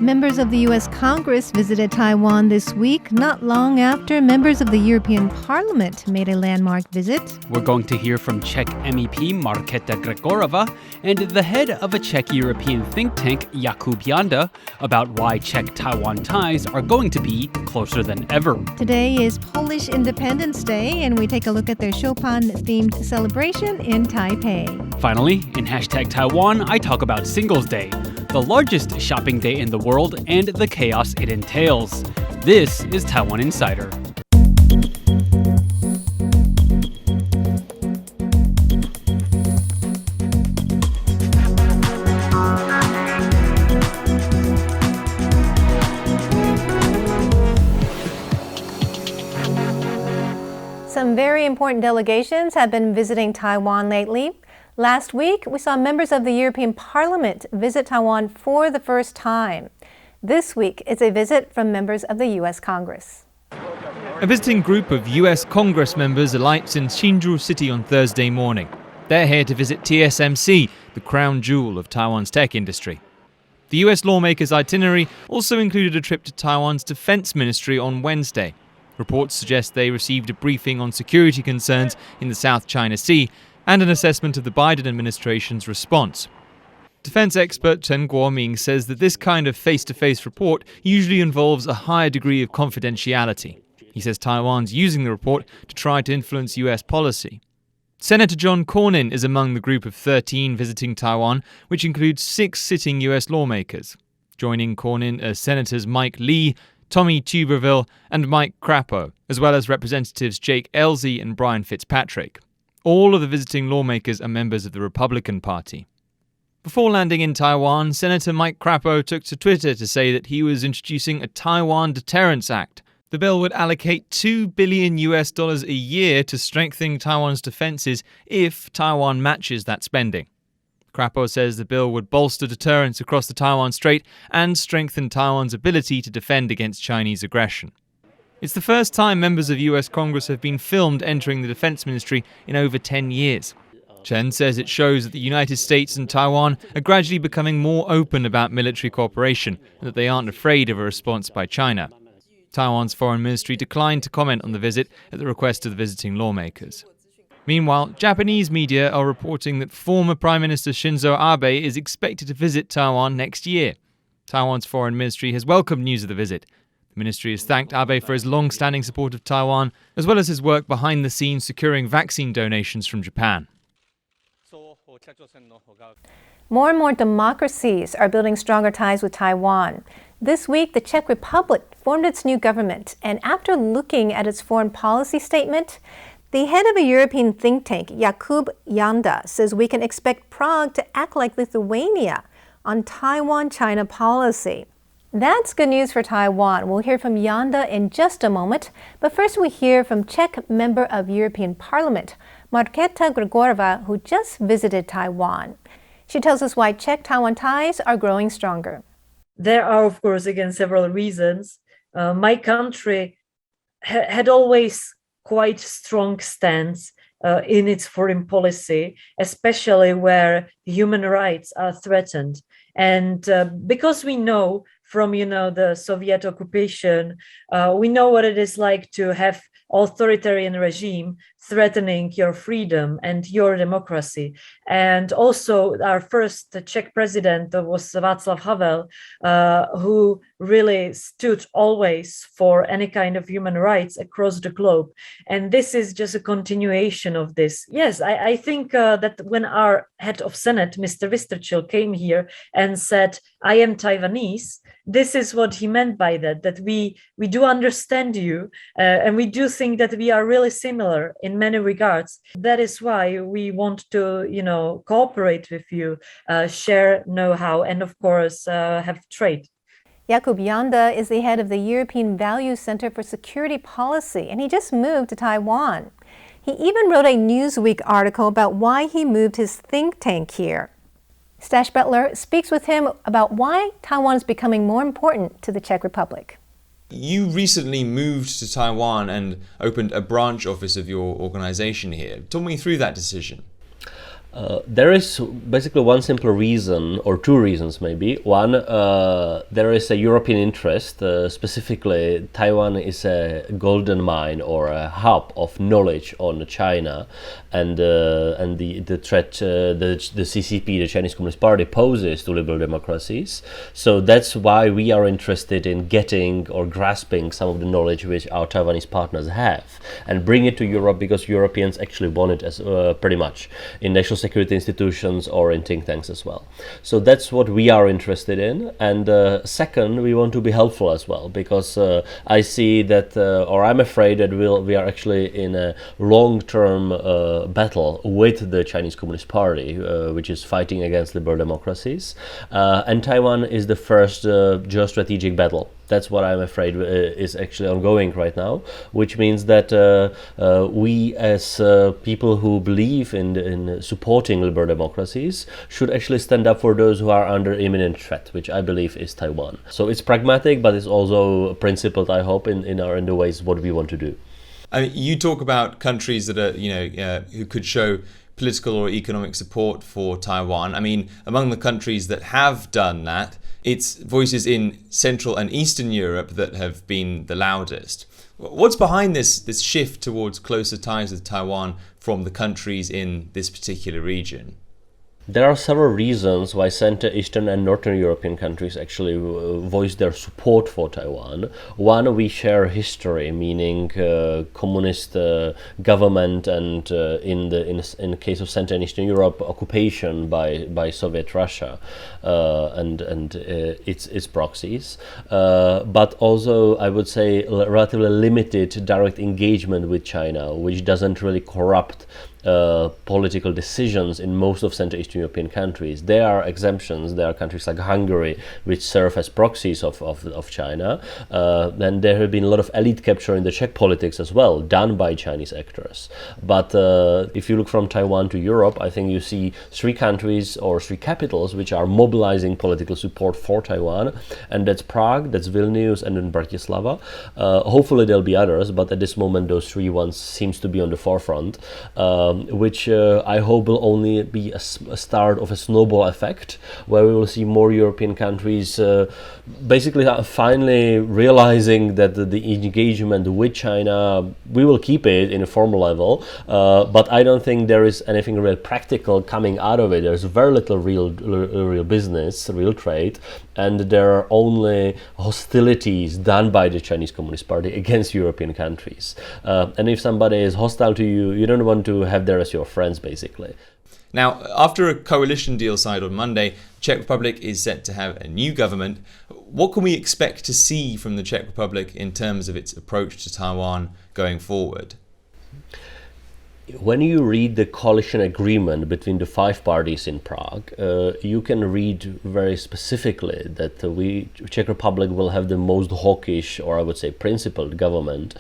Members of the U.S. Congress visited Taiwan this week, not long after members of the European Parliament made a landmark visit. We're going to hear from Czech MEP Markéta Gregorová and the head of a Czech European think tank, Jakub Janda, about why Czech-Taiwan ties are going to be closer than ever. Today is Polish Independence Day, and we take a look at their Chopin-themed celebration in Taipei. Finally, in Hashtag Taiwan, I talk about Singles Day, the largest shopping day in the world, and the chaos it entails. This is Taiwan Insider. Some very important delegations have been visiting Taiwan lately. Last week, we saw members of the European Parliament visit Taiwan for the first time. This week, it's a visit from members of the U.S. Congress. A visiting group of U.S. Congress members alights in Hsinchu City on Thursday morning. They're here to visit TSMC, the crown jewel of Taiwan's tech industry. The U.S. lawmakers' itinerary also included a trip to Taiwan's defense ministry on Wednesday. Reports suggest they received a briefing on security concerns in the South China Sea and an assessment of the Biden administration's response. Defense expert Chen Guoming says that this kind of face-to-face report usually involves a higher degree of confidentiality. He says Taiwan's using the report to try to influence US policy. Senator John Cornyn is among the group of 13 visiting Taiwan, which includes 6 sitting US lawmakers. Joining Cornyn are Senators Mike Lee, Tommy Tuberville and Mike Crapo, as well as Representatives Jake Ellzey and Brian Fitzpatrick. All of the visiting lawmakers are members of the Republican Party. Before landing in Taiwan, Senator Mike Crapo took to Twitter to say that he was introducing a Taiwan Deterrence Act. The bill would allocate $2 billion a year to strengthening Taiwan's defenses if Taiwan matches that spending. Crapo says the bill would bolster deterrence across the Taiwan Strait and strengthen Taiwan's ability to defend against Chinese aggression. It's the first time members of US Congress have been filmed entering the Defense Ministry in over 10 years. Chen says it shows that the United States and Taiwan are gradually becoming more open about military cooperation and that they aren't afraid of a response by China. Taiwan's foreign ministry declined to comment on the visit at the request of the visiting lawmakers. Meanwhile, Japanese media are reporting that former Prime Minister Shinzo Abe is expected to visit Taiwan next year. Taiwan's foreign ministry has welcomed news of the visit. The ministry has thanked Abe for his long-standing support of Taiwan, as well as his work behind the scenes securing vaccine donations from Japan. More and more democracies are building stronger ties with Taiwan. This week, the Czech Republic formed its new government, and after looking at its foreign policy statement, the head of a European think tank, Jakub Janda, says we can expect Prague to act like Lithuania on Taiwan-China policy. That's good news for Taiwan. We'll hear from Janda in just a moment, but first we hear from Czech member of European Parliament, Markéta Gregorová, who just visited Taiwan. She tells us why Czech-Taiwan ties are growing stronger. There are, of course, again, several reasons. My country had always quite strong stance in its foreign policy, especially where human rights are threatened. And because we know from, the Soviet occupation, we know what it is like to have authoritarian regime threatening your freedom and your democracy. And also our first Czech president was Václav Havel, who really stood always for any kind of human rights across the globe. And this is just a continuation of this. Yes, I think that when our head of Senate, Mr. Vystrčil, came here and said, I am Taiwanese, this is what he meant by that we do understand you, and we do think that we are really similar in many regards. That is why we want to, cooperate with you, share know-how, and of course, have trade. Jakub Janda is the head of the European Values Center for Security Policy, and he just moved to Taiwan. He even wrote a Newsweek article about why he moved his think tank here. Staś Butler speaks with him about why Taiwan is becoming more important to the Czech Republic. You recently moved to Taiwan and opened a branch office of your organization here. Talk me through that decision. There is basically one simple reason, or two reasons maybe. One, there is a European interest. Specifically, Taiwan is a golden mine or a hub of knowledge on China, and the threat the CCP, the Chinese Communist Party, poses to liberal democracies. So that's why we are interested in getting or grasping some of the knowledge which our Taiwanese partners have and bring it to Europe, because Europeans actually want it as pretty much in national security institutions or in think tanks as well. So that's what we are interested in. And second, we want to be helpful as well, because I see that, or I'm afraid that we are actually in a long-term battle with the Chinese Communist Party, which is fighting against liberal democracies. And Taiwan is the first geostrategic battle. That's what I'm afraid is actually ongoing right now, which means that we as people who believe in supporting liberal democracies should actually stand up for those who are under imminent threat, which I believe is Taiwan. So it's pragmatic, but it's also principled, I hope, in the ways what we want to do. I mean, you talk about countries that are, who could show political or economic support for Taiwan. I mean, among the countries that have done that, it's voices in Central and Eastern Europe that have been the loudest. What's behind this shift towards closer ties with Taiwan from the countries in this particular region? There are several reasons why Central, Eastern and Northern European countries actually voice their support for Taiwan. One, we share history, meaning communist government, and in the case of Central and Eastern Europe, occupation by Soviet Russia and its proxies. But also, I would say, relatively limited direct engagement with China, which doesn't really corrupt political decisions in most of Central Eastern European countries. There are exemptions. There are countries like Hungary which serve as proxies of China. Then there have been a lot of elite capture in the Czech politics as well, done by Chinese actors. But if you look from Taiwan to Europe, I think you see three countries or three capitals which are mobilizing political support for Taiwan, and that's Prague, that's Vilnius, and then Bratislava. Hopefully there'll be others, but at this moment those three ones seems to be on the forefront. Which I hope will only be a start of a snowball effect, where we will see more European countries basically finally realizing that the engagement with China, we will keep it in a formal level, but I don't think there is anything real practical coming out of it. There's very little real business, real trade, and there are only hostilities done by the Chinese Communist Party against European countries. And if somebody is hostile to you, you don't want to have there as your friends, basically. Now, after a coalition deal signed on Monday, Czech Republic is set to have a new government. What can we expect to see from the Czech Republic in terms of its approach to Taiwan going forward? When you read the coalition agreement between the five parties in Prague, you can read very specifically that Czech Republic will have the most hawkish, or I would say principled government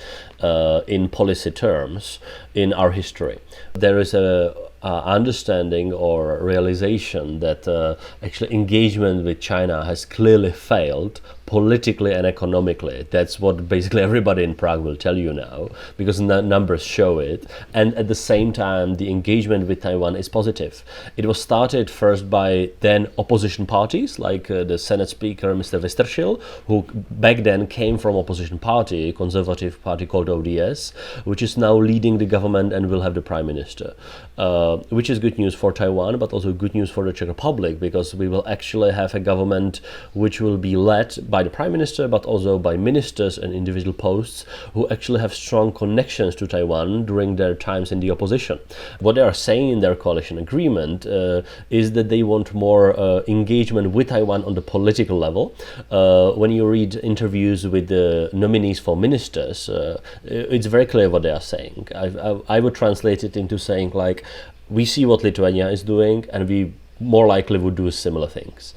in policy terms in our history. There is a understanding or realization that actually engagement with China has clearly failed politically and economically. That's what basically everybody in Prague will tell you now, because the numbers show it. And at the same time, the engagement with Taiwan is positive. It was started first by then opposition parties, like the Senate Speaker, Mr. Vystrčil, who back then came from opposition party, conservative party called ODS, which is now leading the government and will have the prime minister. Which is good news for Taiwan, but also good news for the Czech Republic, because we will actually have a government which will be led by the prime minister, but also by ministers and individual posts who actually have strong connections to Taiwan during their times in the opposition. What they are saying in their coalition agreement is that they want more engagement with Taiwan on the political level. When you read interviews with the nominees for ministers, it's very clear what they are saying. I would translate it into saying, like, we see what Lithuania is doing, and we more likely would do similar things,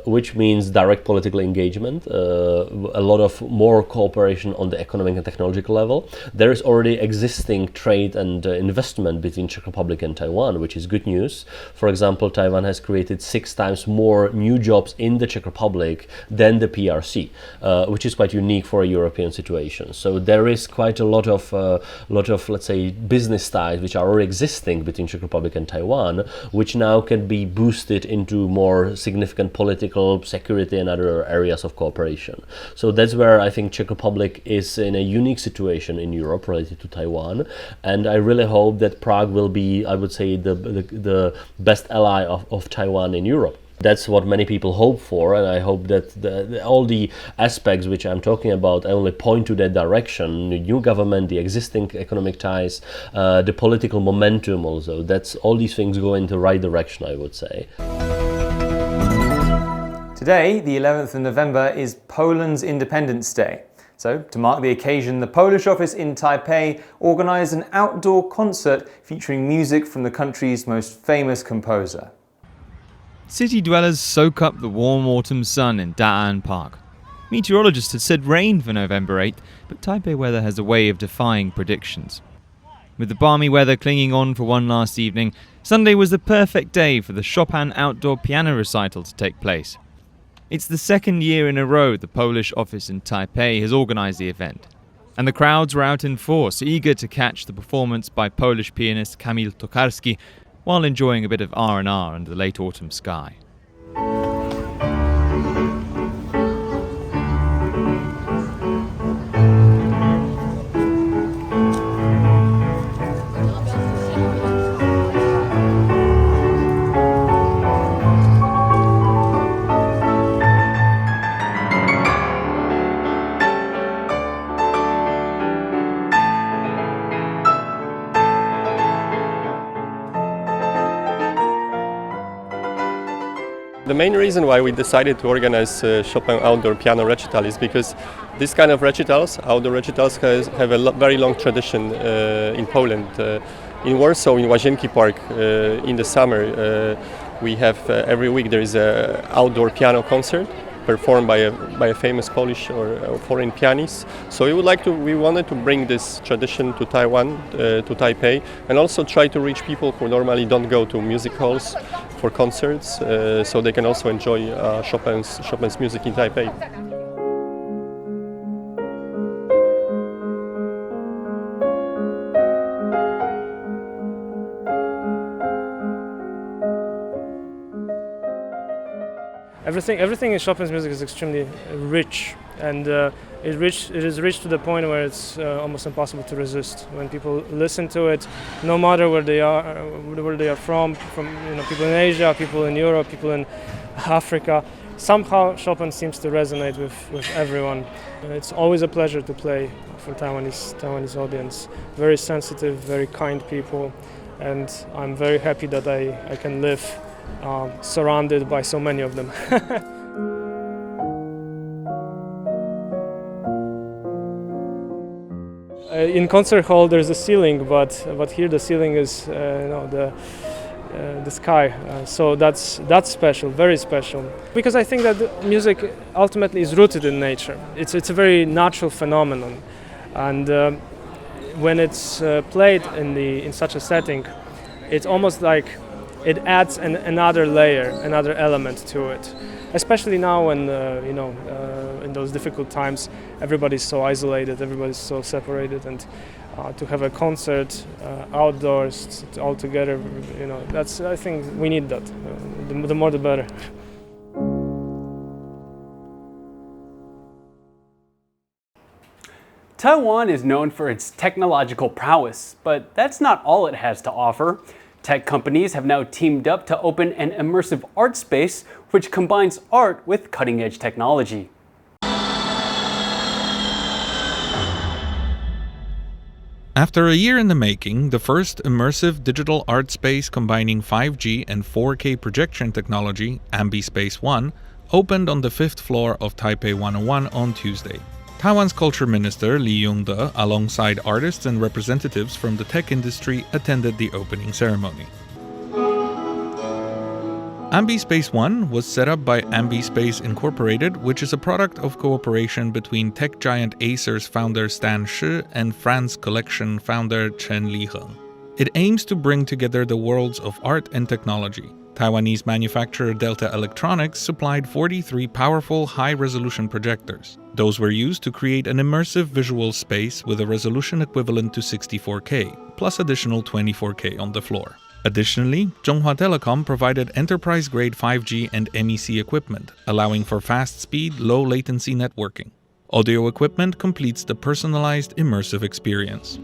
which means direct political engagement, a lot of more cooperation on the economic and technological level. There is already existing trade and investment between Czech Republic and Taiwan, which is good news. For example, Taiwan has created 6 times more new jobs in the Czech Republic than the PRC, which is quite unique for a European situation. So there is quite a lot of let's say business ties which are already existing between Czech Republic and Taiwan, which now can be boosted into more significant political, security and other areas of cooperation. So that's where I think Czech Republic is in a unique situation in Europe related to Taiwan, and I really hope that Prague will be, I would say, the best ally of Taiwan in Europe. That's what many people hope for, and I hope that all the aspects which I'm talking about only point to that direction. The new government, the existing economic ties, the political momentum also. That's all these things go in the right direction, I would say. Today, the 11th of November, is Poland's Independence Day. So, to mark the occasion, the Polish office in Taipei organised an outdoor concert featuring music from the country's most famous composer. City dwellers soak up the warm autumn sun in Da'an Park. Meteorologists had said rain for November 8th, but Taipei weather has a way of defying predictions. With the balmy weather clinging on for one last evening, Sunday was the perfect day for the Chopin outdoor piano recital to take place. It's the second year in a row the Polish office in Taipei has organised the event, and the crowds were out in force, eager to catch the performance by Polish pianist Kamil Tokarski, while enjoying a bit of R&R under the late autumn sky. The main reason why we decided to organize Chopin outdoor piano recital is because this kind of recitals, outdoor recitals, have a very long tradition in Poland. In Warsaw, in Łazienki Park, in the summer, we have every week there is an outdoor piano concert performed by a famous Polish or foreign pianist. So we wanted to bring this tradition to Taiwan, to Taipei, and also try to reach people who normally don't go to music halls for concerts, so they can also enjoy Chopin's music in Taipei. Everything in Chopin's music is extremely rich, and it is rich to the point where it's almost impossible to resist. When people listen to it, no matter where they are from people in Asia, people in Europe, people in Africa, somehow Chopin seems to resonate with everyone. It's always a pleasure to play for Taiwanese audience. Very sensitive, very kind people, and I'm very happy that I can live surrounded by so many of them. In concert hall there's a ceiling, but here the ceiling is the sky. So that's special, very special. Because I think that music ultimately is rooted in nature. It's a very natural phenomenon, and when it's played in such a setting, it's almost like it adds another layer, another element to it. Especially now when, in those difficult times, everybody's so isolated, everybody's so separated, and to have a concert outdoors all together, I think we need that. The more the better. Taiwan is known for its technological prowess, but that's not all it has to offer. Tech companies have now teamed up to open an immersive art space which combines art with cutting-edge technology. After a year in the making, the first immersive digital art space combining 5G and 4K projection technology, Ambi Space 1, opened on the 5th floor of Taipei 101 on Tuesday. Taiwan's culture minister Liao, alongside artists and representatives from the tech industry, attended the opening ceremony. Ambi Space 1 was set up by Ambi Space Incorporated, which is a product of cooperation between tech giant Acer's founder Stan Shi and France Collection founder Chen Liheng. It aims to bring together the worlds of art and technology. Taiwanese manufacturer Delta Electronics supplied 43 powerful high-resolution projectors. Those were used to create an immersive visual space with a resolution equivalent to 64K, plus additional 24K on the floor. Additionally, Zhonghua Telecom provided enterprise-grade 5G and MEC equipment, allowing for fast-speed, low-latency networking. Audio equipment completes the personalized, immersive experience.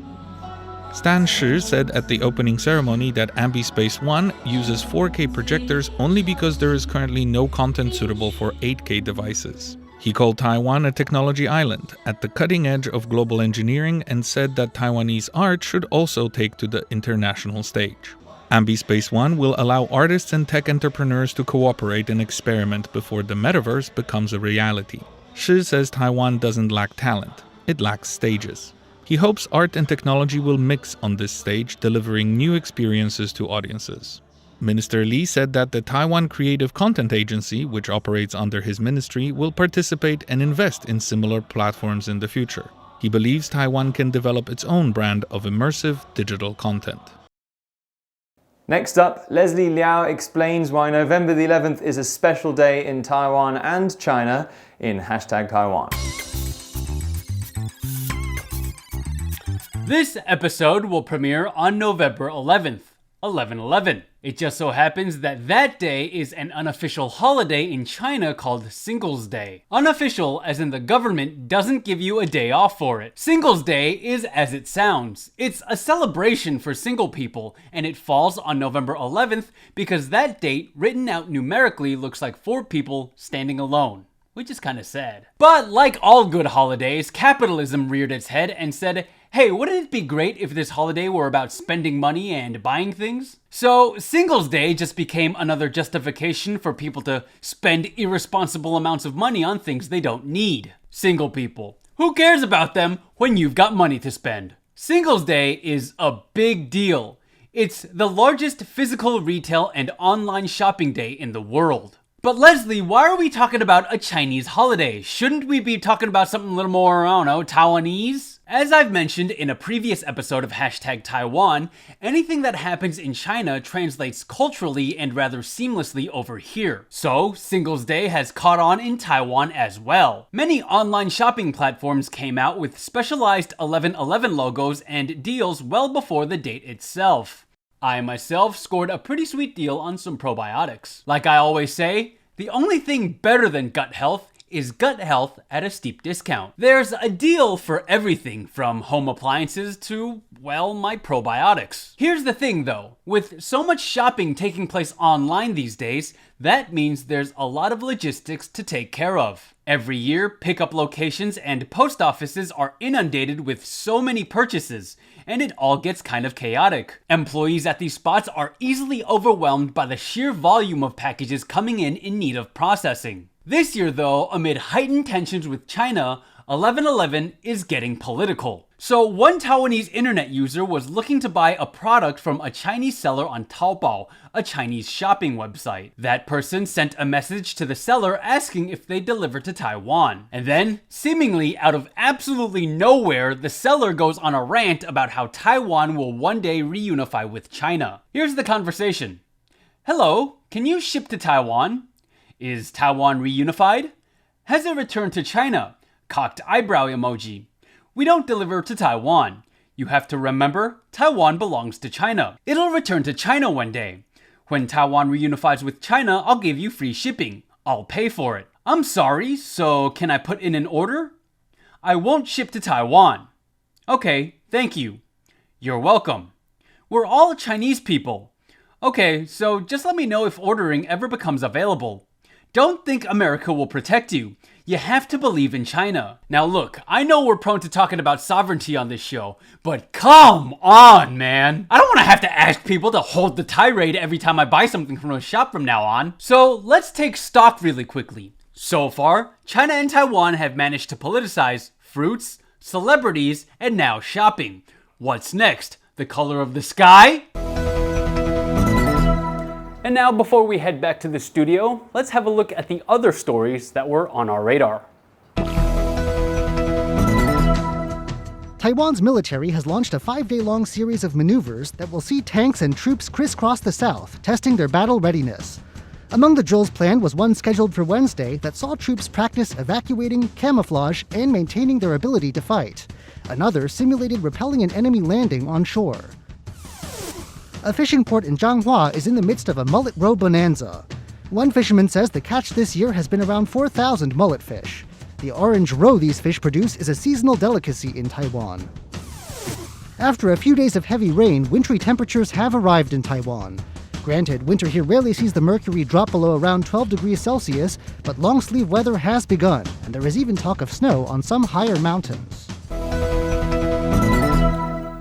Stan Shi said at the opening ceremony that Ambi Space 1 uses 4K projectors only because there is currently no content suitable for 8K devices. He called Taiwan a technology island, at the cutting edge of global engineering, and said that Taiwanese art should also take to the international stage. Ambi Space 1 will allow artists and tech entrepreneurs to cooperate and experiment before the metaverse becomes a reality. Shi says Taiwan doesn't lack talent, it lacks stages. He hopes art and technology will mix on this stage, delivering new experiences to audiences. Minister Li said that the Taiwan Creative Content Agency, which operates under his ministry, will participate and invest in similar platforms in the future. He believes Taiwan can develop its own brand of immersive digital content. Next up, Leslie Liao explains why November the 11th is a special day in Taiwan and China in Hashtag Taiwan. This episode will premiere on November 11th, 11/11. It just so happens that that day is an unofficial holiday in China called Singles Day. Unofficial as in the government doesn't give you a day off for it. Singles Day is as it sounds. It's a celebration for single people, and it falls on November 11th because that date, written out numerically, looks like 4 people standing alone. Which is kinda sad. But like all good holidays, capitalism reared its head and said, hey, wouldn't it be great if this holiday were about spending money and buying things? So Singles Day just became another justification for people to spend irresponsible amounts of money on things they don't need. Single people. Who cares about them when you've got money to spend? Singles Day is a big deal. It's the largest physical retail and online shopping day in the world. But Leslie, why are we talking about a Chinese holiday? Shouldn't we be talking about something a little more, I don't know, Taiwanese? As I've mentioned in a previous episode of Hashtag Taiwan, anything that happens in China translates culturally and rather seamlessly over here. So, Singles Day has caught on in Taiwan as well. Many online shopping platforms came out with specialized 11/11 logos and deals well before the date itself. I myself scored a pretty sweet deal on some probiotics. Like I always say, the only thing better than gut health is gut health at a steep discount. There's a deal for everything from home appliances to, well, my probiotics. Here's the thing though, with so much shopping taking place online these days, that means there's a lot of logistics to take care of. Every year, pickup locations and post offices are inundated with so many purchases, and it all gets kind of chaotic. Employees at these spots are easily overwhelmed by the sheer volume of packages coming in need of processing. This year though, amid heightened tensions with China, 11/11 is getting political. So one Taiwanese internet user was looking to buy a product from a Chinese seller on Taobao, a Chinese shopping website. That person sent a message to the seller asking if they deliver to Taiwan. And then, seemingly out of absolutely nowhere, the seller goes on a rant about how Taiwan will one day reunify with China. Here's the conversation. Hello, can you ship to Taiwan? Is Taiwan reunified? Has it returned to China? Cocked eyebrow emoji. We don't deliver to Taiwan. You have to remember, Taiwan belongs to China. It'll return to China one day. When Taiwan reunifies with China, I'll give you free shipping. I'll pay for it. I'm sorry, so can I put in an order? I won't ship to Taiwan. Okay, thank you. You're welcome. We're all Chinese people. Okay, so just let me know if ordering ever becomes available. Don't think America will protect you. You have to believe in China. Now look, I know we're prone to talking about sovereignty on this show, but come on, man. I don't want to have to ask people to hold the tirade every time I buy something from a shop from now on. So let's take stock really quickly. So far, China and Taiwan have managed to politicize fruits, celebrities, and now shopping. What's next? The color of the sky? And now, before we head back to the studio, let's have a look at the other stories that were on our radar. Taiwan's military has launched a 5-day-long series of maneuvers that will see tanks and troops crisscross the south, testing their battle readiness. Among the drills planned was one scheduled for Wednesday that saw troops practice evacuating, camouflage, and maintaining their ability to fight. Another simulated repelling an enemy landing on shore. A fishing port in Zhanghua is in the midst of a mullet roe bonanza. One fisherman says the catch this year has been around 4,000 mullet fish. The orange roe these fish produce is a seasonal delicacy in Taiwan. After a few days of heavy rain, wintry temperatures have arrived in Taiwan. Granted, winter here rarely sees the mercury drop below around 12 degrees Celsius, but long-sleeve weather has begun, and there is even talk of snow on some higher mountains.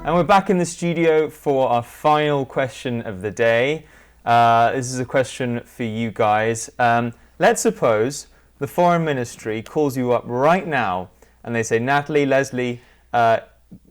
And we're back in the studio for our final question of the day. This is a question for you guys. Let's suppose the Foreign Ministry calls you up right now and they say, Natalie, Leslie,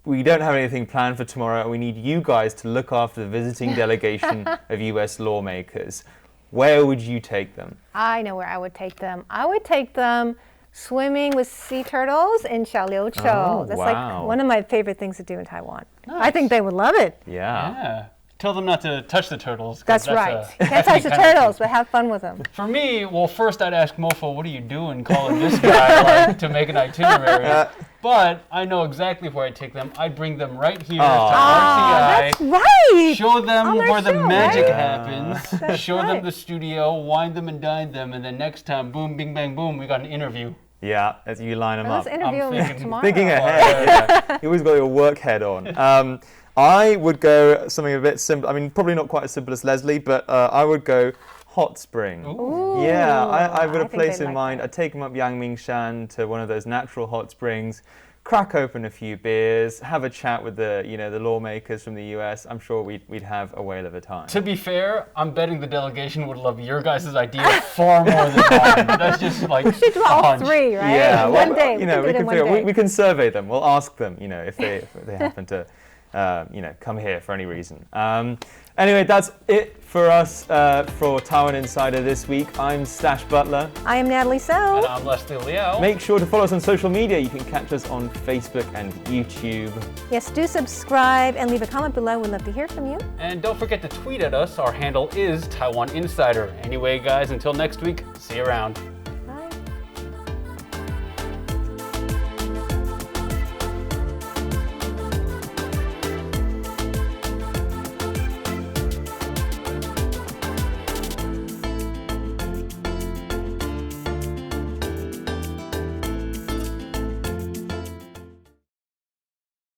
we don't have anything planned for tomorrow. We need you guys to look after the visiting delegation of US lawmakers. Where would you take them? I know where I would take them. I would take them swimming with sea turtles in Xiaoliuqiu. Oh, That's wow. like one of my favorite things to do in Taiwan. Nice. I think they would love it. Yeah. Tell them not to touch the turtles. That's right. You can't touch the turtles, but have fun with them. For me, well, first I'd ask Mofo, what are you doing calling this guy to make an itinerary? But I know exactly where I'd take them. I'd bring them right here to RTI. That's right. Show them where the magic happens. That's Show right. them the studio, wine them and dine them, and then next time, boom, bing, bang, boom, we got an interview. Yeah, as you line them Let's up. interview them tomorrow. Thinking ahead. Yeah. You always got your work head on. I would go something a bit simple. I mean, probably not quite as simple as Leslie, but I would go hot spring. Ooh. Yeah, I would I have think place they'd in like mind. that. I'd take them up Yangmingshan to one of those natural hot springs, crack open a few beers, have a chat with the lawmakers from the US. I'm sure we'd have a whale of a time. To be fair, I'm betting the delegation would love your guys' idea far more than mine. That's just like We should do all hunch. three, right? Yeah, In well, one day. You know, we can do it in one day. we can survey them. We'll ask them, if they happen to, come here for any reason. Anyway, that's it for us for Taiwan Insider this week. I'm Stash Butler. I am Natalie Tso. And I'm Leslie Liao. Make sure to follow us on social media. You can catch us on Facebook and YouTube. Yes, do subscribe and leave a comment below. We'd love to hear from you. And don't forget to tweet at us. Our handle is Taiwan Insider. Anyway, guys, until next week, see you around.